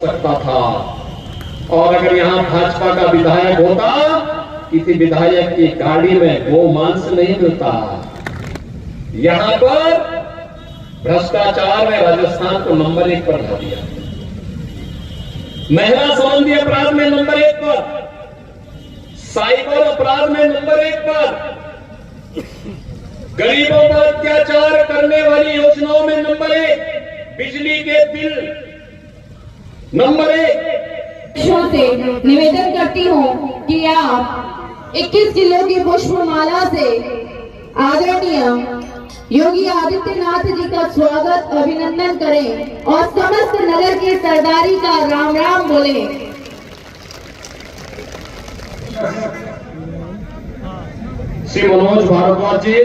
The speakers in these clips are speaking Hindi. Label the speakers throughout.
Speaker 1: सकता था। और अगर यहाँ भाजपा का विधायक होता, किसी विधायक की गाड़ी में गोमांस नहीं मिलता। यहाँ पर भ्रष्टाचार में राजस्थान को नंबर 1 पर ला दिया। महिला संबंधी अपराध में नंबर 1 पर, साइबर अपराध में नंबर 1 पर, गरीबों पर अत्याचार करने वाली योजनाओं में नंबर 1, बिजली के बिल नंबर 1।
Speaker 2: से निवेदन करती हूँ कि आप 21 जिलों की पुष्पमाला से आदरणीय योगी आदित्यनाथ जी का स्वागत अभिनंदन करें और समस्त नगर की सरदारी का राम राम बोले।
Speaker 1: श्री मनोज भारद्वाज जी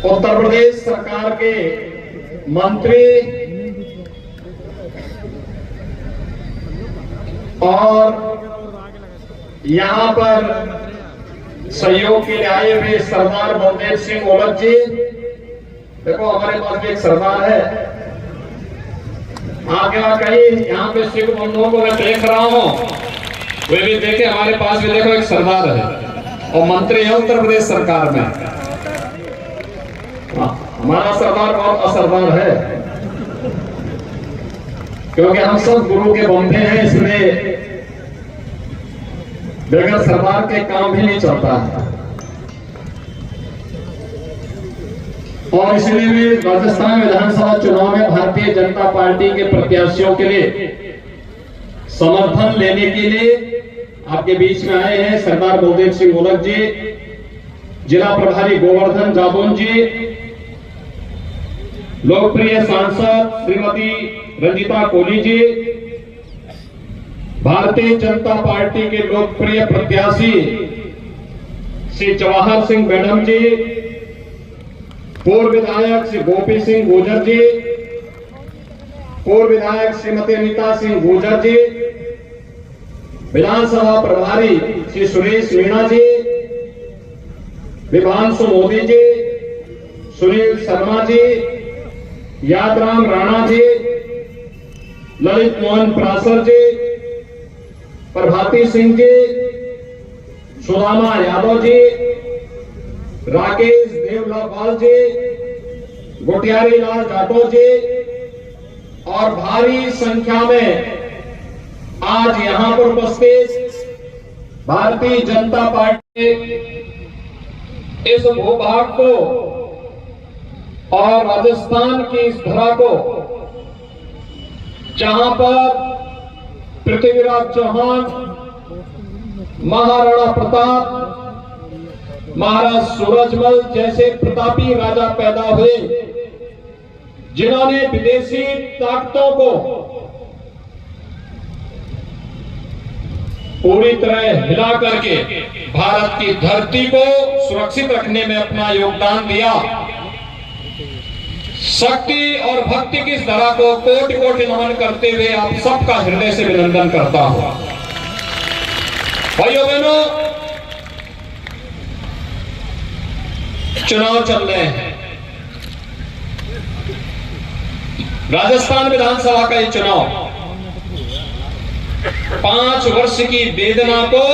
Speaker 1: उत्तर प्रदेश सरकार के मंत्री और यहाँ पर सहयोग के लिए आए हुए सरदार बलदेव सिंह ओलख जी। देखो हमारे पास भी एक सरदार है, आगे कहीं यहाँ पे सिख बंधुओं को मैं देख रहा हूँ, वे भी देखे हमारे पास भी देखो एक सरदार है और मंत्री है उत्तर प्रदेश सरकार में। हमारा सरदार बहुत असरदार है, क्योंकि हम सब गुरु के बंधे हैं, इसलिए बगैर सरदार के काम भी नहीं चलता है। और इसलिए भी राजस्थान विधानसभा चुनाव में भारतीय जनता पार्टी के प्रत्याशियों के लिए समर्थन लेने के लिए आपके बीच में आए हैं सरदार बलदेव सिंह ओलख जी, जिला प्रभारी गोवर्धन जादौन जी, लोकप्रिय सांसद श्रीमती रंजीता कोली जी, भारतीय जनता पार्टी के लोकप्रिय प्रत्याशी श्री जवाहर सिंह मैडम जी, पूर्व विधायक श्री गोपी सिंह गुर्जर जी, पूर्व विधायक श्रीमती अनीता सिंह गुर्जर जी, विधानसभा प्रभारी श्री सुरेश मीणा जी, विभांशु मोदी जी, सुनील शर्मा जी, यादराम राणा जी, ललित मोहन प्रासर जी, प्रभाती सिंह जी, सुदामा यादव जी, राकेश देवलापाल जी, गोटियारी लाल जाटव जी और भारी संख्या में आज यहां पर उपस्थित भारतीय जनता पार्टी इस भूभाग को और राजस्थान की इस धरा को, जहां पर पृथ्वीराज चौहान, महाराणा प्रताप, महाराज सूरजमल जैसे प्रतापी राजा पैदा हुए, जिन्होंने विदेशी ताकतों को पूरी तरह हिला करके भारत की धरती को सुरक्षित रखने में अपना योगदान दिया। शक्ति और भक्ति की इस धरा को कोटि कोटि नमन करते हुए आप सबका हृदय से अभिनंदन करता हूं। भाइयों बहनों, चुनाव चल रहे हैं। राजस्थान विधानसभा का ये चुनाव 5 वर्ष की वेदना को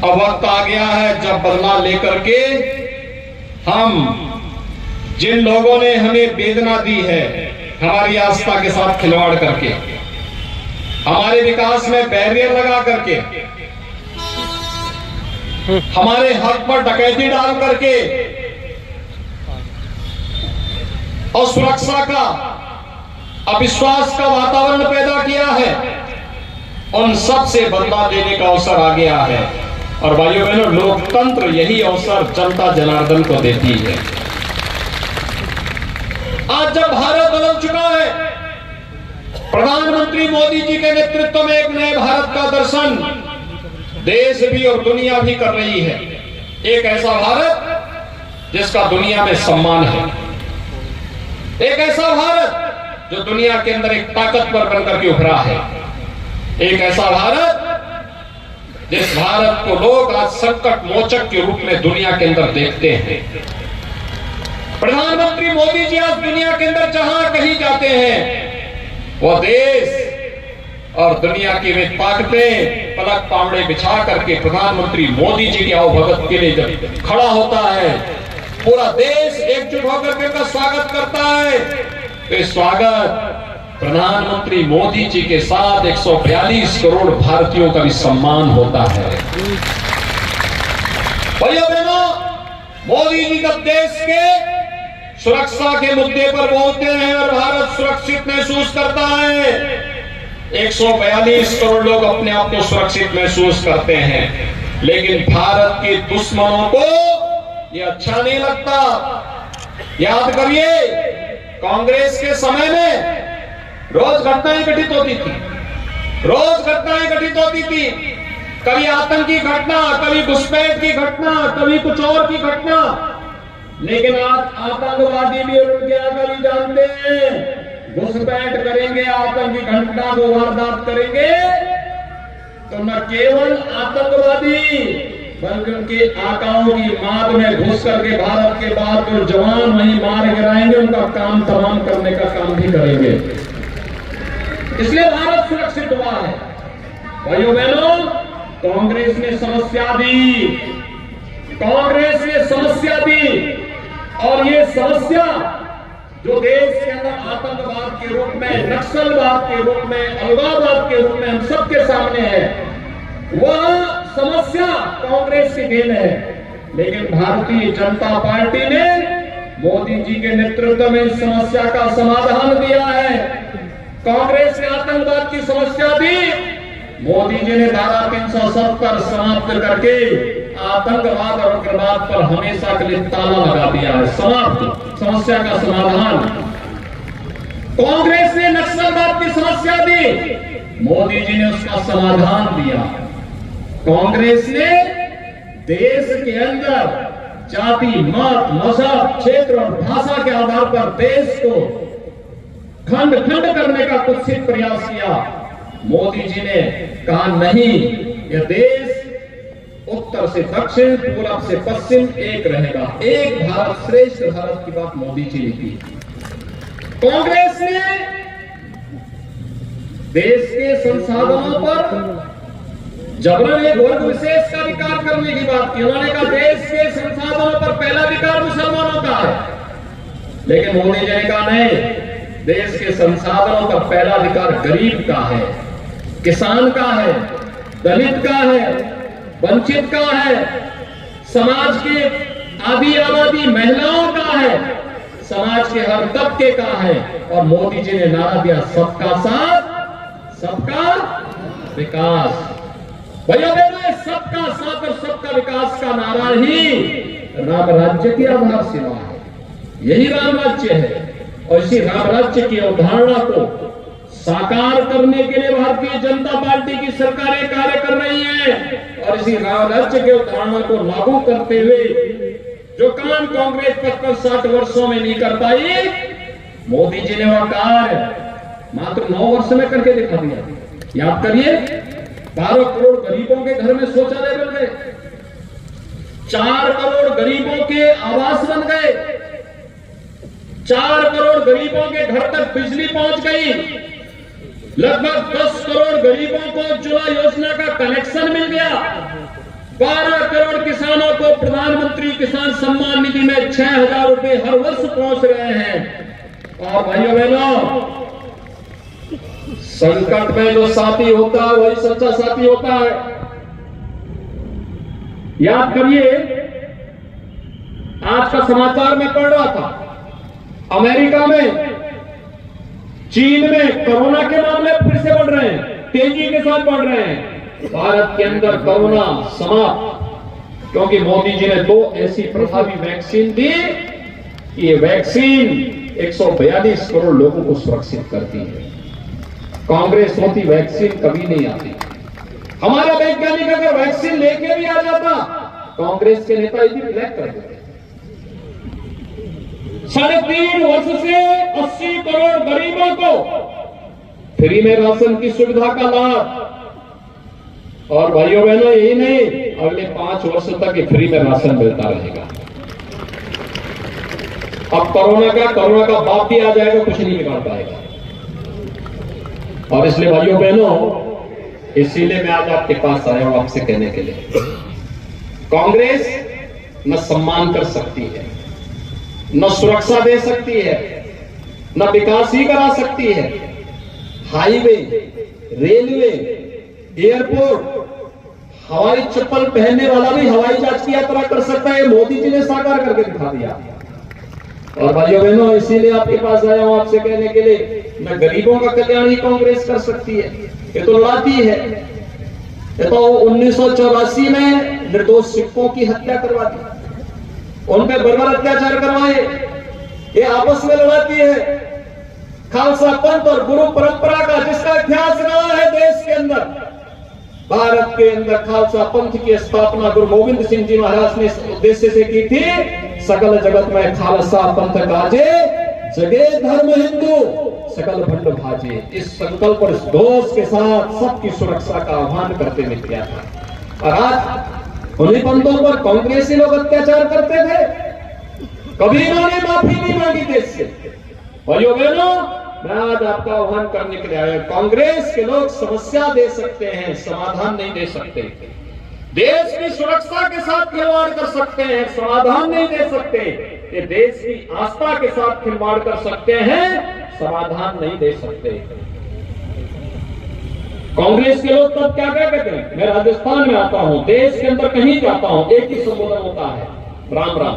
Speaker 1: अब वक्त आ गया है जब बदला लेकर के हम, जिन लोगों ने हमें वेदना दी है हमारी आस्था के साथ खिलवाड़ करके, हमारे विकास में बैरियर लगा करके, हमारे हक पर डकैती डाल करके और सुरक्षा का अविश्वास का वातावरण पैदा किया है, उन सब से बदला देने का अवसर आ गया है। और भाइयों बहनों, लोकतंत्र यही अवसर जनता जनार्दन को देती है। आज जब भारत बदल चुका है, प्रधानमंत्री मोदी जी के नेतृत्व में एक नए भारत का दर्शन देश भी और दुनिया भी कर रही है। एक ऐसा भारत जिसका दुनिया में सम्मान है, एक ऐसा भारत जो दुनिया के अंदर एक ताकतवर बनकर के उभरा है, एक ऐसा भारत जिस भारत को लोग आज संकट मोचक के रूप में दुनिया के अंदर देखते हैं। प्रधानमंत्री मोदी जी आज दुनिया के अंदर जहां कहीं जाते हैं, वो देश और दुनिया की वे ताकतें पलक पावड़े बिछा करके प्रधानमंत्री मोदी जी की आवभगत के लिए जब खड़ा होता है, पूरा देश एकजुट होकर के उनका स्वागत करता है। तो स्वागत प्रधानमंत्री मोदी जी के साथ 142 करोड़ भारतीयों का भी सम्मान होता है। भाइयों बहनों, मोदी जी जब देश के सुरक्षा के मुद्दे पर बोलते हैं और भारत सुरक्षित महसूस करता है, 142 करोड़ लोग अपने आप को सुरक्षित महसूस करते हैं, लेकिन भारत के दुश्मनों को ये अच्छा नहीं लगता। याद करिए, कांग्रेस के समय में रोज घटनाएं घटित होती थी, रोज घटनाएं घटित होती थी, कभी आतंकी घटना, कभी घुसपैठ की घटना, कभी कुछ और की घटना। लेकिन आज आतंकवादी भी और उनके आगे जानते हैं, घुसपैठ करेंगे, आतंकी घटना को वारदात करेंगे, तो न केवल आतंकवादी बल्कि उनके आकाओं की माद में घुस करके भारत के बाद जो जवान वहीं मार गिराएंगे, उनका काम तमाम करने का काम भी करेंगे। इसलिए भारत सुरक्षित हुआ है। भाइयों बहनों, कांग्रेस ने समस्या दी, कांग्रेस ने समस्या दी, और ये समस्या जो देश के अंदर आतंकवाद के रूप में, नक्सलवाद के रूप में, अलगाववाद के रूप में हम सबके सामने है, वह समस्या कांग्रेस की देन है। लेकिन भारतीय जनता पार्टी ने मोदी जी के नेतृत्व में इस समस्या का समाधान दिया है। कांग्रेस ने आतंकवाद की समस्या दी, मोदी जी ने धारा 370 समाप्त करके आतंकवाद और उग्रवाद पर हमेशा के लिए ताला लगा दिया है। समाप्त, समस्या का समाधान। कांग्रेस ने नक्सलवाद की समस्या दी, मोदी जी ने उसका समाधान दिया। कांग्रेस ने देश के अंदर जाति, मत, मजहब, क्षेत्र और भाषा के आधार पर देश को खंड खंड करने का कुत्सित प्रयास किया। मोदी जी ने कहा नहीं, यह देश उत्तर से दक्षिण, पूरब से पश्चिम एक रहेगा, एक भारत श्रेष्ठ भारत की बात मोदी जी ने की। कांग्रेस ने देश के संसाधनों पर जबरन एक वर्ग विशेष का अधिकार करने की बात की। उन्होंने कहा देश के संसाधनों पर पहला अधिकार मुसलमानों का है, लेकिन मोदी जी ने कहा नहीं, देश के संसाधनों पर पहला अधिकार गरीब का है, किसान का है, दलित का है, वंचित का है, समाज के आधी आबादी महिलाओं का है, समाज के हर तबके का है। और मोदी जी ने नारा दिया सबका साथ, सबका विकास। भैया बहनों, सबका साथ और सबका विकास का नारा ही राम राज्य की आधारशिला है। यही राम राज्य है, और इसी राम राज्य की अवधारणा को साकार करने के लिए भारतीय जनता पार्टी की सरकारें कार्य कर रही हैं। और इसी राम राज्य के अवधारणा को लागू करते हुए जो काम कांग्रेस 55-60 वर्षों में नहीं कर पाई, मोदी जी ने वह कार्य मात्र 9 वर्ष में करके दिखा दिया। याद करिए, 12 करोड़ गरीबों के घर में शौचालय बन गए, 4 करोड़ गरीबों के आवास बन गए, 4 करोड़ गरीबों के घर तक बिजली पहुंच गई, लगभग 10 करोड़ गरीबों को उज्ज्वला योजना का कनेक्शन मिल गया, 12 करोड़ किसानों को प्रधानमंत्री किसान सम्मान निधि में 6,000 रुपए हर वर्ष पहुंच रहे हैं। और भाइयों बहनों, संकट में जो साथी होता है वही सच्चा साथी होता है। याद करिए, आज का समाचार में पढ़ रहा था, अमेरिका में, चीन में कोरोना के मामले फिर से बढ़ रहे हैं, तेजी के साथ बढ़ रहे हैं। भारत के अंदर कोरोना समाप्त, क्योंकि मोदी जी ने 2 ऐसी प्रभावी वैक्सीन दी कि ये वैक्सीन 142 करोड़ लोगों को सुरक्षित करती है। कांग्रेस होती वैक्सीन कभी नहीं आती। हमारा वैज्ञानिक अगर वैक्सीन लेके भी आ जाता, कांग्रेस के नेता इसी ब्लैक कर देते। 3.5 वर्ष से 80 करोड़ गरीबों को फ्री में राशन की सुविधा का लाभ। और भाइयों बहनों, यही नहीं, अगले 5 वर्ष तक ये फ्री में राशन मिलता रहेगा। अब कोरोना का बाप भी आ जाएगा, कुछ नहीं बिगाड़ पाएगा। और इसलिए भाइयों बहनों, इसीलिए मैं आज आपके पास आया हूं आपसे कहने के लिए, कांग्रेस न सम्मान कर सकती है, न सुरक्षा दे सकती है, न विकास ही करा सकती है। हाईवे, रेलवे, एयरपोर्ट, हवाई चप्पल पहनने वाला भी हवाई जहाज की यात्रा कर सकता है, मोदी जी ने साकार करके दिखा दिया। और भाइयों बहनों, इसीलिए आपके पास आया हूं आपसे कहने के लिए, न गरीबों का कल्याण ही कांग्रेस कर सकती है, ये तो लड़ाती है। ये तो 1984 में निर्दोष सिखों की हत्या करवा दी, उन पे बर्बर अत्याचार करवाए, ये आपस में लड़ाती है। खालसा पंथ और गुरु परंपरा का जिसका इतिहास रहा है देश के अंदर, भारत के अंदर खालसा पंथ की स्थापना गुरु गोविंद सिंह जी महाराज ने इस उद्देश्य से की थी, सकल जगत में खालसा पंथ गाजे, जगे धर्म हिंदू, सकल भंड भाजे। इस संकल्प और इस दोष के साथ सबकी सुरक्षा का आह्वान करते हुए किया था। और आज उन्हीं पंथों पर कांग्रेसी लोग अत्याचार करते थे, कभी इन्होंने माफी नहीं मांगी देश से। भाइयों बहनों, मैं आज आपका आह्वान करने के लिए आया। कांग्रेस के लोग समस्या दे सकते हैं, समाधान नहीं दे सकते। देश की सुरक्षा के साथ खिलवाड़ कर सकते हैं, समाधान नहीं दे सकते। ये देश की आस्था के साथ खिलवाड़ कर सकते हैं, समाधान नहीं दे सकते। कांग्रेस के लोग तब क्या क्या कहते हैं? मैं राजस्थान में आता हूं, देश के अंदर कहीं जाता हूं, एक ही संबोधन होता है, राम राम।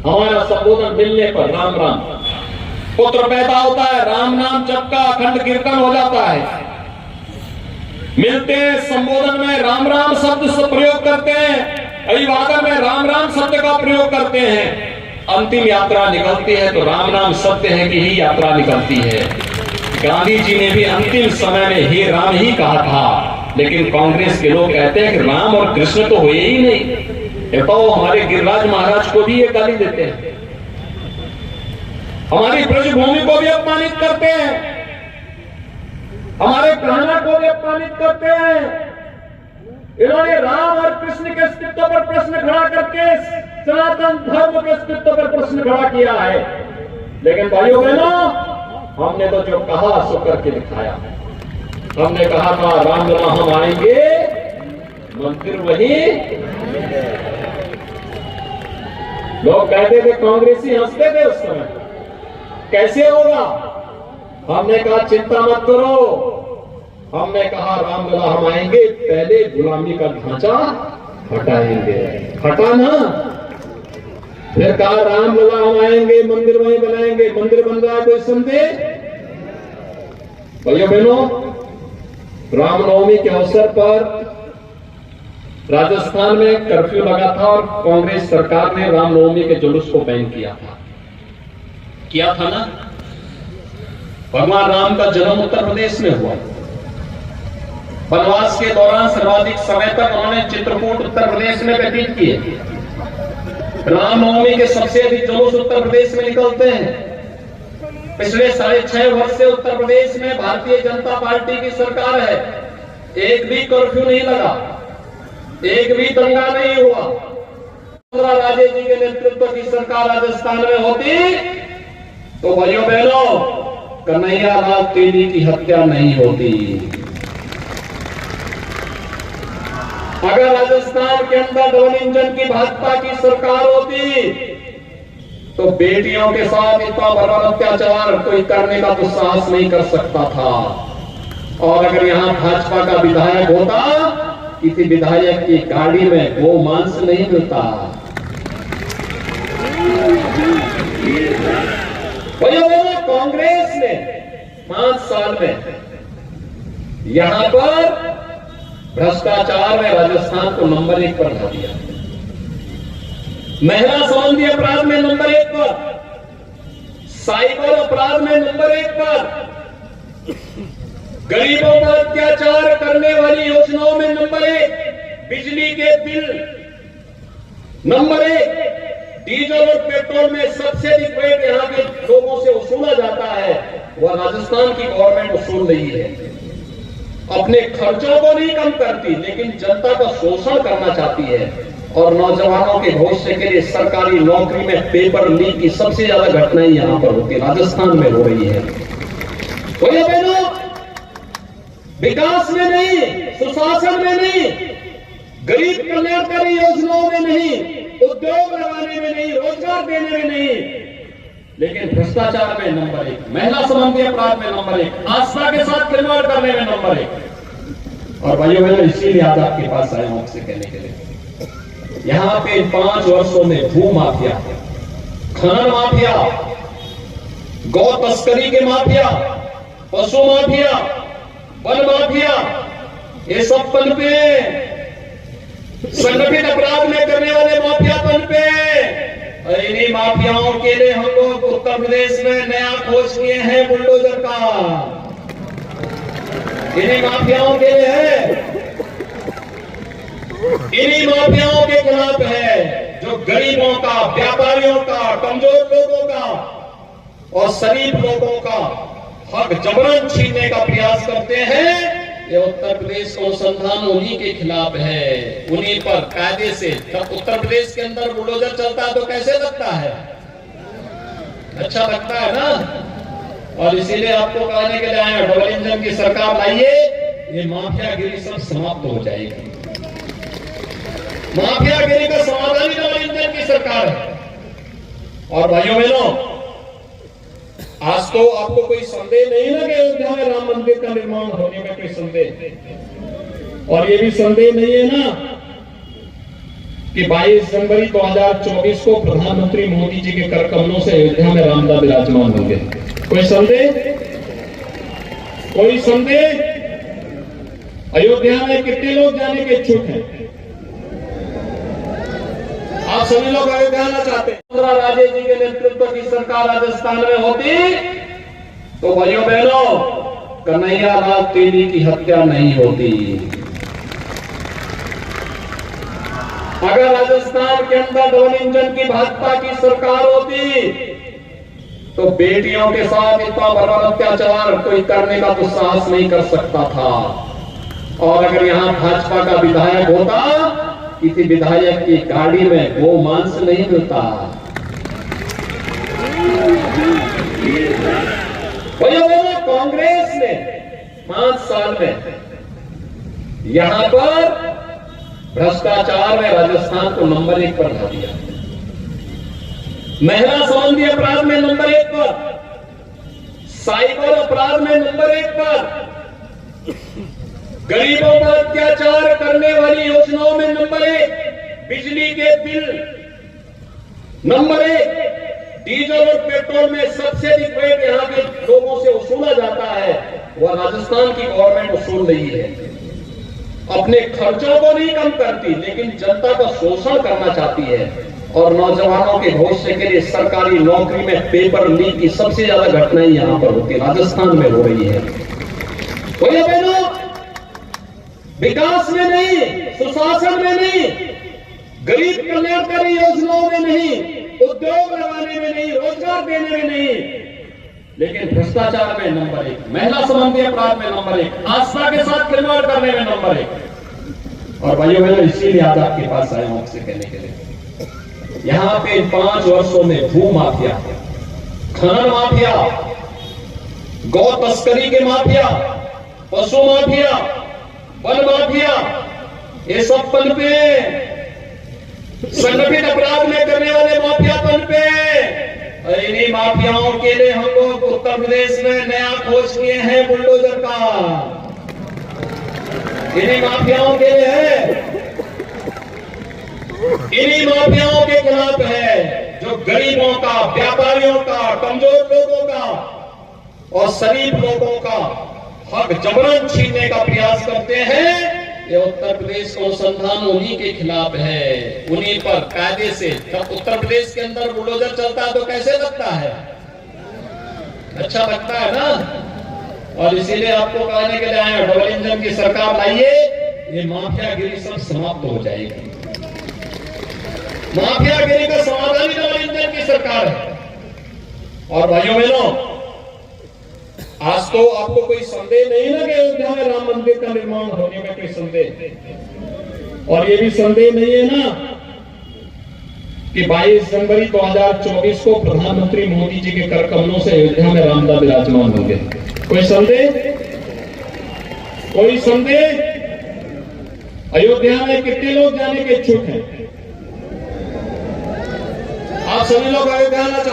Speaker 1: हमारा संबोधन मिलने पर राम राम, पुत्र पैदा होता है, राम नाम जप का अखंड कीर्तन हो जाता है। मिलते हैं, संबोधन में राम राम शब्द से प्रयोग करते हैं, अभिवादन में राम राम शब्द का प्रयोग करते हैं। अंतिम यात्रा निकलती है तो राम नाम शब्द है कि ही यात्रा निकलती है। गांधी जी ने भी अंतिम समय में हे राम ही कहा था, लेकिन कांग्रेस के लोग कहते हैं कि राम और कृष्ण तो हुए ही नहीं। ये तो हमारे गिरिराज महाराज को भी ये गाली देते हैं, हमारी ब्रजभूमि को भी अपमानित करते हैं, हमारे कहना को भी अपमानित करते हैं। इन्होंने राम और कृष्ण के अस्तित्व पर प्रश्न खड़ा करके सनातन धर्म के अस्तित्व पर प्रश्न खड़ा किया है। लेकिन भाइयों बहनों, हमने तो जो कहा सो करके दिखाया। हमने कहा था रामलला हम आएंगे, मंदिर वही। लोग कहते थे, कांग्रेसी हंसते थे उस समय, कैसे होगा? हमने कहा चिंता मत करो, हमने कहा रामलला हम आएंगे, पहले गुलामी का ढांचा हटाएंगे, हटा ना। फिर कहा रामलला हम आएंगे, मंदिर वहीं बनाएंगे। मंदिर बन रहा है, कोई संदेह? भाइयों बहनों, रामनवमी के अवसर पर राजस्थान में कर्फ्यू लगा था और कांग्रेस सरकार ने रामनवमी के जुलूस को बैन किया था ना। भगवान राम का जन्म उत्तर प्रदेश में हुआ। वनवास के दौरान सर्वाधिक समय तक उन्होंने चित्रकूट उत्तर प्रदेश में व्यतीत किए। रामनवमी के सबसे अधिक जुलूस उत्तर प्रदेश में निकलते हैं। पिछले 6.5 वर्ष से उत्तर प्रदेश में भारतीय जनता पार्टी की सरकार है, एक भी कर्फ्यू नहीं लगा, एक भी दंगा नहीं हुआ। राजे जी के नेतृत्व की सरकार राजस्थान में होती तो भाइयों बहनों, कन्हैया लाल तेली की हत्या नहीं होती। अगर राजस्थान के अंदर डबल इंजन की भाजपा की सरकार होती तो बेटियों के साथ इतना बड़ा अत्याचार कोई करने का तो साहस नहीं कर सकता था। और अगर यहां भाजपा का विधायक होता, किसी विधायक की गाड़ी में गो मांस नहीं मिलता। कांग्रेस ने 5 साल में यहां पर भ्रष्टाचार में राजस्थान को नंबर 1 पर ला दिया, महिला संबंधी अपराध में नंबर 1 पर, साइबर अपराध में नंबर 1 पर, गरीबों पर अत्याचार करने वाली योजनाओं में नंबर 1, बिजली के बिल नंबर 1, डीजल और पेट्रोल में सबसे अधिक रेट यहाँ के लोगों से वसूला जाता है, वह राजस्थान की गवर्नमेंट वसूल रही है। अपने खर्चों को नहीं कम करती, लेकिन जनता का शोषण करना चाहती है। और नौजवानों के भविष्य के लिए सरकारी नौकरी में पेपर लीक की सबसे ज्यादा घटनाएं यहां पर होती है, राजस्थान में हो रही है। तो ये बहनों, विकास में नहीं, सुशासन में नहीं, गरीब कल्याणकारी योजनाओं में नहीं, उद्योग लगाने में नहीं, रोजगार देने में नहीं, लेकिन भ्रष्टाचार में नंबर 1, महिला संबंधी अपराध में नंबर 1, आस्था के साथ खिलवाड़ करने में नंबर 1। और भाइयों बहनों, इसीलिए आज आपके पास आया हूं आपसे कहने के लिए, यहां पे 5 वर्षों में भू माफिया, खनन माफिया, गौ तस्करी के माफिया, पशु माफिया, वन माफिया, ये सब पनपे, संगठित अपराध में करने वाले माफिया पनपे। और इन्हीं माफियाओं के लिए हम लोग उत्तर प्रदेश में नया खोज किए हैं बुलडोजर का, इन्हीं माफियाओं के लिए है, इन्हीं माफियाओं के खिलाफ है जो गरीबों का, व्यापारियों का, कमजोर लोगों का और शरीफ लोगों का हक जबरन छीनने का प्रयास करते हैं। ये उत्तर प्रदेश का अनुसंधान उन्हीं के खिलाफ है, उन्हीं पर कायदे से। जब उत्तर प्रदेश के अंदर बुलडोजर चलता है तो कैसे लगता है? अच्छा लगता है ना। और इसीलिए आपको कहने के लिए आए, डबल इंजन की सरकार लाइए, ये माफियागिरी सब समाप्त हो जाएगी। माफियागिरी का समाधान ही डबल इंजन की सरकार है। और भाइयों बहनों, आज तो आपको कोई संदेह नहीं ना कि अयोध्या में राम मंदिर का निर्माण होने में कोई संदेह, और ये भी संदेह नहीं है ना कि 22 जनवरी 2024 को प्रधानमंत्री मोदी जी के कर कमलों से अयोध्या में रामलला विराजमान होंगे। कोई संदेह? कोई संदेह? अयोध्या में कितने लोग जाने के इच्छुक हैं? आप सभी लोग अयोध्या आना चाहते हैं। राजे जी के नेतृत्व की सरकार राजस्थान में होती तो भाइयों बहनों, कन्हैया लाल तेली की हत्या नहीं होती। अगर राजस्थान के अंदर डबल इंजन की भाजपा की सरकार होती तो बेटियों के साथ इतना बड़ा अत्याचार कोई करने का तो साहस नहीं कर सकता था। और अगर यहां भाजपा का विधायक होता, किसी विधायक की गाड़ी में वो मांस नहीं मिलता। कांग्रेस ने 5 साल में यहां पर भ्रष्टाचार में राजस्थान को नंबर 1 पर ला दिया, महिला संबंधी अपराध में नंबर 1 पर, साइबर अपराध में नंबर 1 पर, गरीबों पर अत्याचार करने वाली योजनाओं में नंबर 1, बिजली के बिल नंबर 1, डीजल और पेट्रोल में सबसे अधिक रेट यहां के लोगों से वसूला जाता है, वह राजस्थान की गवर्नमेंट वसूल रही है। अपने खर्चों को नहीं कम करती, लेकिन जनता का शोषण करना चाहती है। और नौजवानों के भविष्य के लिए सरकारी नौकरी में पेपर लीक की सबसे ज्यादा घटनाएं यहां पर होती है, राजस्थान में हो रही है। तो ये बहनों, विकास में नहीं, सुशासन में नहीं, गरीब कल्याणकारी योजनाओं में नहीं, उद्योग लगाने में नहीं, रोजगार देने में नहीं, लेकिन भ्रष्टाचार में नंबर 1, महिला संबंधी अपराध में नंबर 1, आस्था के साथ खिलवाड़ करने में नंबर 1। और भाइयों बहनों, इसीलिए आज आपके पास आया हूं आपसे कहने के लिए, यहां पे 5 वर्षों में भू माफिया, खनन माफिया, गौ तस्करी के माफिया, पशु माफिया, वन माफिया, ये सब पनपे, संगठित अपराध में करने वाले माफिया पनपे। और इन्हीं माफियाओं के लिए हम लोग उत्तर प्रदेश में नया खोज किए हैं बुलडोजर का, इन्हीं माफियाओं के लिए है, इन्हीं माफियाओं के खिलाफ है जो गरीबों का, व्यापारियों का, कमजोर लोगों का और शरीफ लोगों का हक जबरन छीनने का प्रयास करते हैं। ये उत्तर प्रदेश का अनुसंधान उन्हीं के खिलाफ है, उन्हीं पर कायदे से। जब उत्तर प्रदेश के अंदर बुलडोजर चलता है तो कैसे लगता है? अच्छा लगता है ना। और इसीलिए आपको कहने के लिए आए, डबल इंजन की सरकार लाइए, ये माफियागिरी सब समाप्त हो जाएगी। माफियागिरी का समाधान ही डबल इंजन की सरकार है। और भाइयों बहनों, आज तो आपको कोई संदेह नहीं ना कि अयोध्या में राम मंदिर का निर्माण होने में कोई संदेह, और ये भी संदेह नहीं है ना कि 22 जनवरी 2024 को प्रधानमंत्री मोदी जी के कर कमलों से अयोध्या में रामलला विराजमान होंगे। कोई संदेह? कोई संदेह? अयोध्या में कितने लोग जाने के इच्छुक हैं? आप सभी लोग अयोध्या आना चाहते हैं?